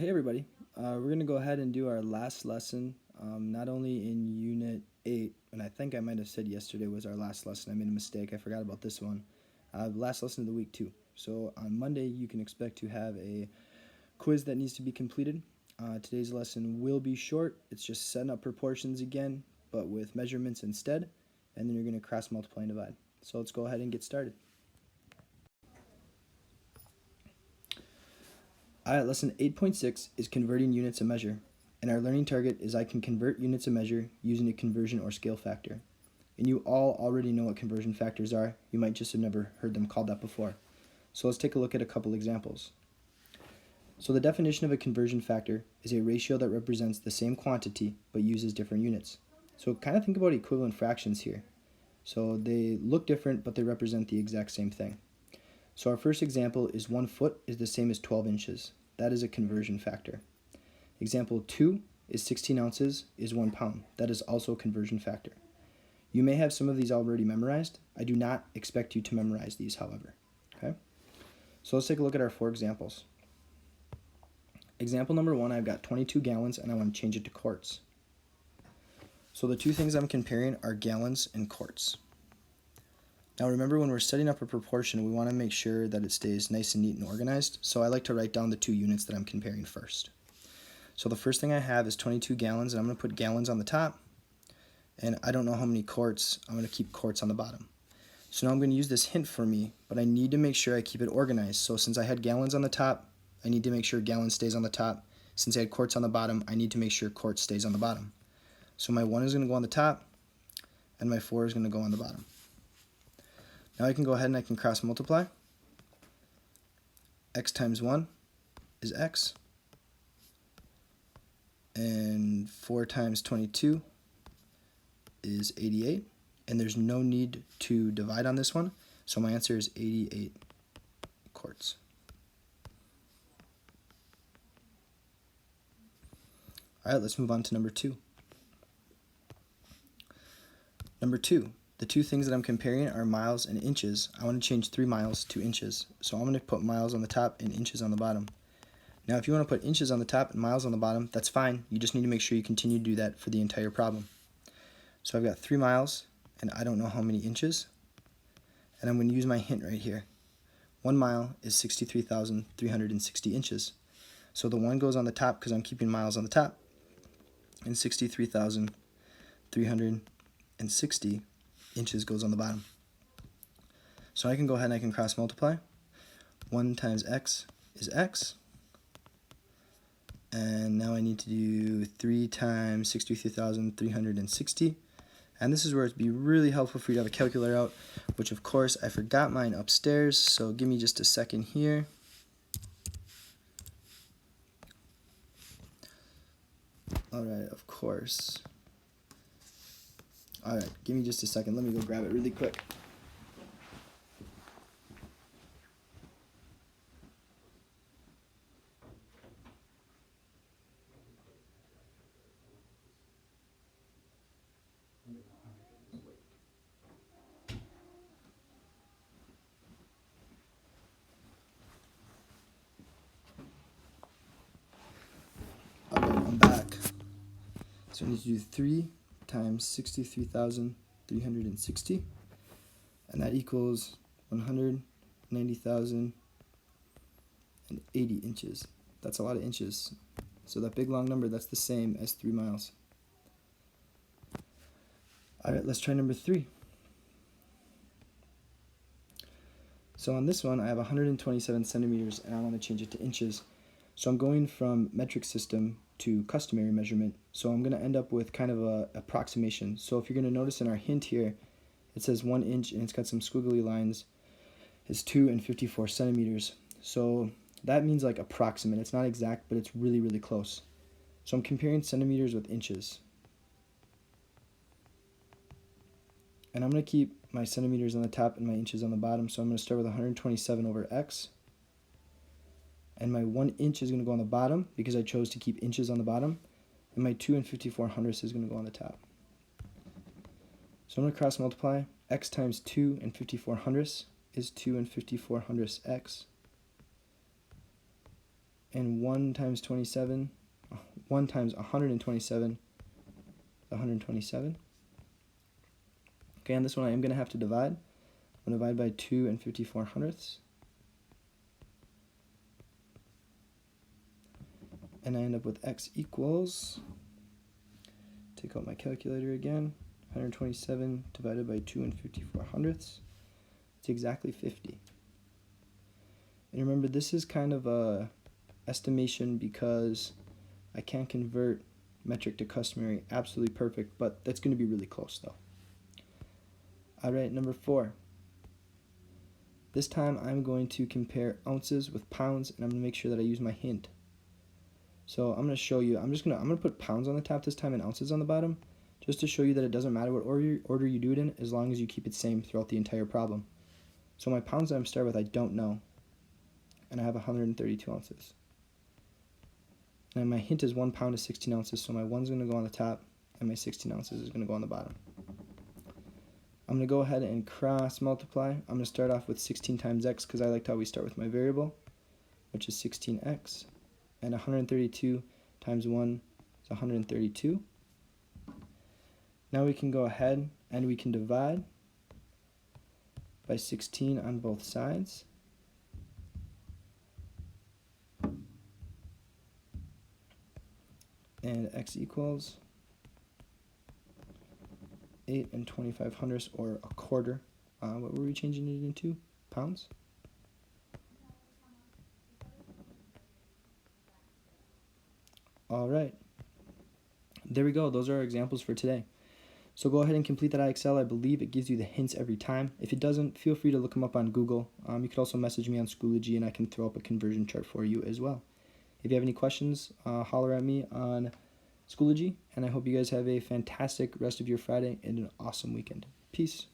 Hey everybody, we're going to go ahead and do our last lesson, not only in Unit 8, and I think I might have said yesterday was our last lesson. I made a mistake, I forgot about this one. Last lesson of the week too. So on Monday you can expect to have a quiz that needs to be completed. Today's lesson will be short, it's just setting up proportions again, but with measurements instead, and then you're going to cross multiply and divide. So let's go ahead and get started. Alright, lesson 8.6 is converting units of measure, and our learning target is I can convert units of measure using a conversion or scale factor. And you all already know what conversion factors are, you might just have never heard them called that before. So let's take a look at a couple examples. So the definition of a conversion factor is a ratio that represents the same quantity but uses different units. So kind of think about equivalent fractions here. So they look different but they represent the exact same thing. So our first example is 1 foot is the same as 12 inches. That is a conversion factor. Example 2 is 16 ounces is 1 pound. That is also a conversion factor. You may have some of these already memorized. I do not expect you to memorize these, however. Okay? So let's take a look at our 4 examples. Example number 1, I've got 22 gallons and I want to change it to quarts. So the two things I'm comparing are gallons and quarts. Now remember, when we're setting up a proportion, we want to make sure that it stays nice and neat and organized, so I like to write down the two units that I'm comparing first. So the first thing I have is 22 gallons, and I'm going to put gallons on the top, and I don't know how many quarts. I'm going to keep quarts on the bottom. So now I'm going to use this hint for me, but I need to make sure I keep it organized. So since I had gallons on the top, I need to make sure gallons stays on the top. Since I had quarts on the bottom, I need to make sure quarts stays on the bottom. So my 1 is going to go on the top, and my 4 is going to go on the bottom. Now I can go ahead and I can cross multiply. X times 1 is X, and 4 times 22 is 88, and there's no need to divide on this one, so my answer is 88 quarts. Alright, let's move on to number 2. Number 2. The two things that I'm comparing are miles and inches. I want to change 3 miles to inches. So I'm going to put miles on the top and inches on the bottom. Now if you want to put inches on the top and miles on the bottom, that's fine. You just need to make sure you continue to do that for the entire problem. So I've got 3 miles and I don't know how many inches. And I'm going to use my hint right here. 1 mile is 63,360 inches. So the 1 goes on the top because I'm keeping miles on the top. And 63,360 inches goes on the bottom. So I can go ahead and I can cross multiply. 1 times X is X. And now I need to do 3 times 63,360. And this is where it'd be really helpful for you to have a calculator out, which of course I forgot mine upstairs, so give me just a second here. Alright, of course. Alright, give me just a second. Let me go grab it really quick. Alright, I'm back. So I need to do 3 times 63,360. And that equals 190,080 inches. That's a lot of inches. So that big long number, that's the same as 3 miles. Alright, let's try number 3. So on this one, I have 127 centimeters and I want to change it to inches. So I'm going from metric system to customary measurement. So I'm going to end up with kind of a approximation. So if you're going to notice in our hint here, it says 1 inch and it's got some squiggly lines. It's 2 and 54 centimeters. So that means like approximate. It's not exact, but it's really, really close. So I'm comparing centimeters with inches. And I'm going to keep my centimeters on the top and my inches on the bottom. So I'm going to start with 127 over X. And my 1 inch is going to go on the bottom because I chose to keep inches on the bottom. And my 2 and 54 hundredths is going to go on the top. So I'm going to cross multiply. X times 2 and 54 hundredths is 2 and 54 hundredths X. and 1 times 27, 1 times 127, 127. Okay, on this one I am going to have to divide. I'm going to divide by 2 and 54 hundredths. And I end up with x equals, take out my calculator again, 127 divided by 2 and 54 hundredths. It's exactly 50. And remember, this is kind of a estimation because I can't convert metric to customary absolutely perfect, but that's going to be really close though. Alright, number 4. This time I'm going to compare ounces with pounds, and I'm going to make sure that I use my hint. So I'm going to show you, I'm going to put pounds on the top this time and ounces on the bottom, just to show you that it doesn't matter what order you do it in, as long as you keep it same throughout the entire problem. So my pounds that I'm starting with, I don't know, and I have 132 ounces. And my hint is 1 pound is 16 ounces, so my 1's going to go on the top, and my 16 ounces is going to go on the bottom. I'm going to go ahead and cross multiply. I'm going to start off with 16 times x because I like to always start with my variable, which is 16x. And 132 times 1 is 132. Now we can go ahead and we can divide by 16 on both sides. And x equals 8 and 25 hundredths, or a quarter. What were we changing it into? Pounds? Alright. There we go. Those are our examples for today. So go ahead and complete that IXL. I believe it gives you the hints every time. If it doesn't, feel free to look them up on Google. You could also message me on Schoology and I can throw up a conversion chart for you as well. If you have any questions, holler at me on Schoology, and I hope you guys have a fantastic rest of your Friday and an awesome weekend. Peace.